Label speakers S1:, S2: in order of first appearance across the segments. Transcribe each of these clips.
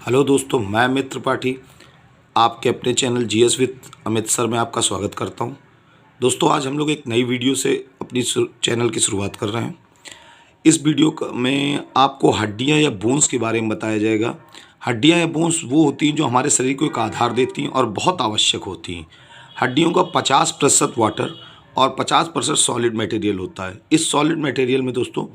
S1: Hello दोस्तों, मैं अमित त्रिपाठी आपके अपने channel GS with Amit sir में आपका स्वागत करता हूं। दोस्तों, आज हम लोग एक नई वीडियो से अपनी चैनल की शुरुआत कर रहे हैं। इस वीडियो में आपको हड्डियां या बोन्स के बारे में बताया जाएगा। हड्डियां या बोन्स वो होती हैं जो हमारे शरीर को एक आधार देती हैं और बहुत आवश्यक होती हैं। हड्डियों का 50% वाटर और 50% सॉलिड मटेरियल होता है। इस सॉलिड मटेरियल में दोस्तों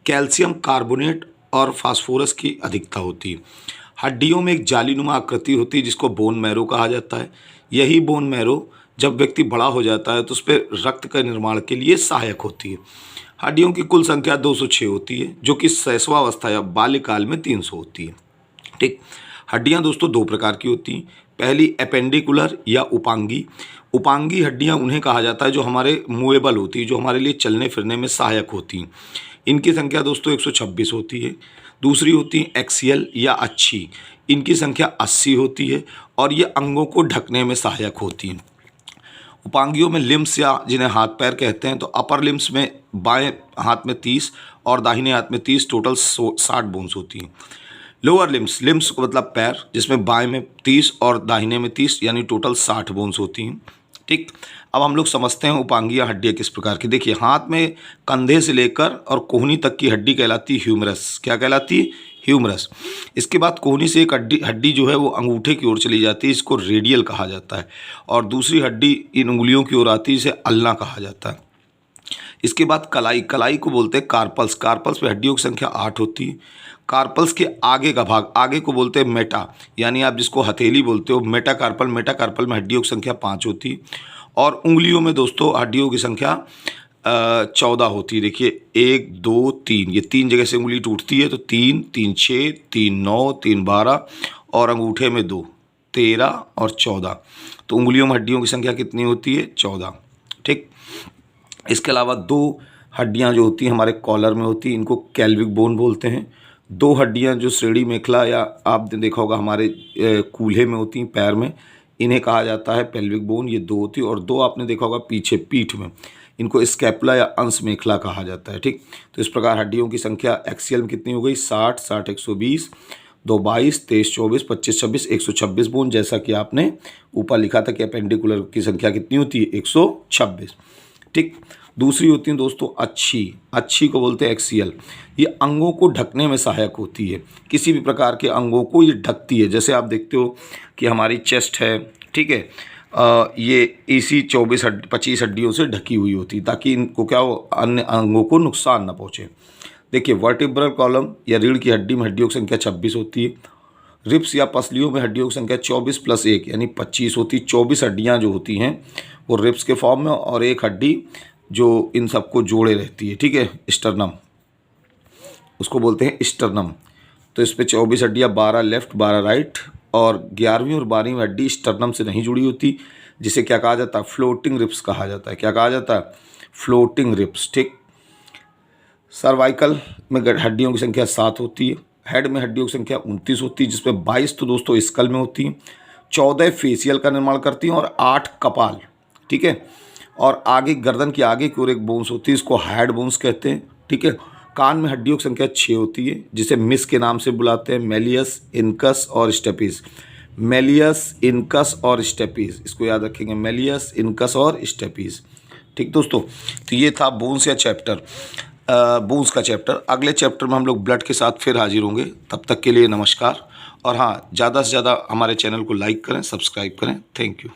S1: कैल्शियम कार्बोनेट और फास्फोरस की अधिकता होती है। हड्डियों में एक जालीनुमा आकृति होती है जिसको बोन मैरो कहा जाता है। यही बोन मैरो जब व्यक्ति बड़ा हो जाता है तो उस पर रक्त का निर्माण के लिए सहायक होती है। हड्डियों की कुल संख्या 206 होती है, जो कि शैशवावस्था या बाल्यकाल में 300 होती है। ठीक। हड्डियां दोस्तों दो प्रकार की होती हैं। पहली एपेंडिकुलर या उपांगी। उपांगी हड्डियां उन्हें कहा जाता है जो हमारे मूवेबल होती है, जो हमारे लिए चलने फिरने में सहायक होती हैं। इनकी संख्या दोस्तों 126 होती है। दूसरी होती है एक्सियल या अच्छी। इनकी संख्या 80 होती है और ये अंगों को ढकने में सहायक होती हैं। उपांगियों में लिम्स या जिन्हें हाथ पैर कहते हैं, तो अपर लिम्स में बाएं हाथ में 30 और दाहिने हाथ में 30, टोटल 60 बोन्स होती हैं। लोअर लिम्स, लिम्स को मतलब पैर, जिसमें बाएं में 30 और दाहिने में 30, यानी टोटल 60 बोन्स होती हैं। ठीक। अब हम लोग समझते हैं उपांगीय हड्डियाँ किस प्रकार की। देखिए, हाथ में कंधे से लेकर और कोहनी तक की हड्डी कहलाती है ह्यूमरस। क्या कहलाती है? ह्यूमरस। इसके बाद कोहनी से एक हड्डी जो है वो अंगूठे की ओर चली जाती है, इसको रेडियल कहा जाता है। और दूसरी हड्डी इन उंगलियों की ओर आती है, इसे अल्ना कहा जाता है। इसके बाद कलाई, कलाई को बोलते हैं कार्पल्स। कार्पल्स में हड्डियों की संख्या 8 होती है। कार्पल्स के आगे का भाग, आगे को बोलते हैं मेटा, यानी आप जिसको हथेली बोलते हो, मेटाकार्पल। मेटाकार्पल में हड्डियों की संख्या 5 होती है। और उंगलियों में दोस्तों हड्डियों की संख्या 14 होती है। देखिए, 1 2 3, ये 3 जगह से उंगली टूटती है, तो 3 3 6 3 9 3 12 और अंगूठे में 2, 13 और 14। तो उंगलियों में हड्डियों की संख्या कितनी होती है? 14। ठीक। इसके अलावा 2 हड्डियां जो होती हैं हमारे कॉलर में होती हैं, इनको कैल्विक बोन बोलते हैं। 2 हड्डियां जो श्रेणी मेखला या आपने देखा होगा हमारे कूल्हे में होती हैं, पैर में, इन्हें कहा जाता है पेल्विक बोन। ये 2 होती है। और 2 आपने देखा होगा पीछे पीठ में, इनको स्कैपुला या अंश मेखला कहा जाता है। ठीक। तो इस प्रकार हड्डियों की संख्या एक्सियल में कितनी हो गई? 60, 60 120, 2 22, 23 24, 25 26, 126 बोन। जैसा कि आपने ऊपर लिखा था कि अपेंडिकुलर की संख्या कितनी होती है? 126। ठीक। दूसरी होती है दोस्तों अच्छी। अच्छी को बोलते हैं एक्सियल। ये अंगों को ढकने में सहायक होती है। किसी भी प्रकार के अंगों को ये ढकती है। जैसे आप देखते हो कि हमारी चेस्ट है, ठीक है, ये इसी 25 हड्डियों से ढकी हुई होती है, ताकि इनको क्या हो, अन्य अंगों को नुकसान ना पहुँचे। देखिए, वर्टिब्रल कॉलम या रीढ़ की हड्डी में हड्डियों की संख्या 26 होती है। रिब्स या पसलियों में हड्डियों की संख्या 24 + 1 यानी 25 होती है। 24 हड्डियाँ जो होती हैं वो रिब्स के फॉर्म में, और एक हड्डी जो इन सबको जोड़े रहती है, ठीक है, स्टर्नम, उसको बोलते हैं स्टर्नम। तो इस पे 24 हड्डियाँ, 12 लेफ्ट 12 राइट, और 11वीं और 12वीं हड्डी स्टर्नम से नहीं जुड़ी होती, जिसे क्या कहा जाता है? फ्लोटिंग रिब्स कहा जाता है। क्या कहा जाता है? Floating ribs. ठीक। सर्वाइकल में हड्डियों की संख्या 7 होती है। हेड में हड्डियों की संख्या 29 होती है, जिसमें 22 तो दोस्तों स्कल में होती हैं, 14 फेसियल का निर्माण करती हैं और 8 कपाल। ठीक है। और आगे गर्दन की आगे की ओर एक बोन्स होती है, इसको हेड बोन्स कहते हैं। ठीक है। कान में हड्डियों की संख्या 6 होती है, जिसे मिस के नाम से बुलाते हैं, मेलियस, इनकस और स्टेपिस। मेलियस, इनकस और स्टेपिस, इसको याद रखेंगे, मेलियस, इनकस और स्टेपिस। ठीक दोस्तों, तो ये था बोन्स या चैप्टर, बोन्स का चैप्टर। अगले चैप्टर में हम लोग ब्लड के साथ फिर हाजिर होंगे। तब तक के लिए नमस्कार। और हाँ, ज़्यादा से ज़्यादा हमारे चैनल को लाइक करें, सब्सक्राइब करें। Thank you.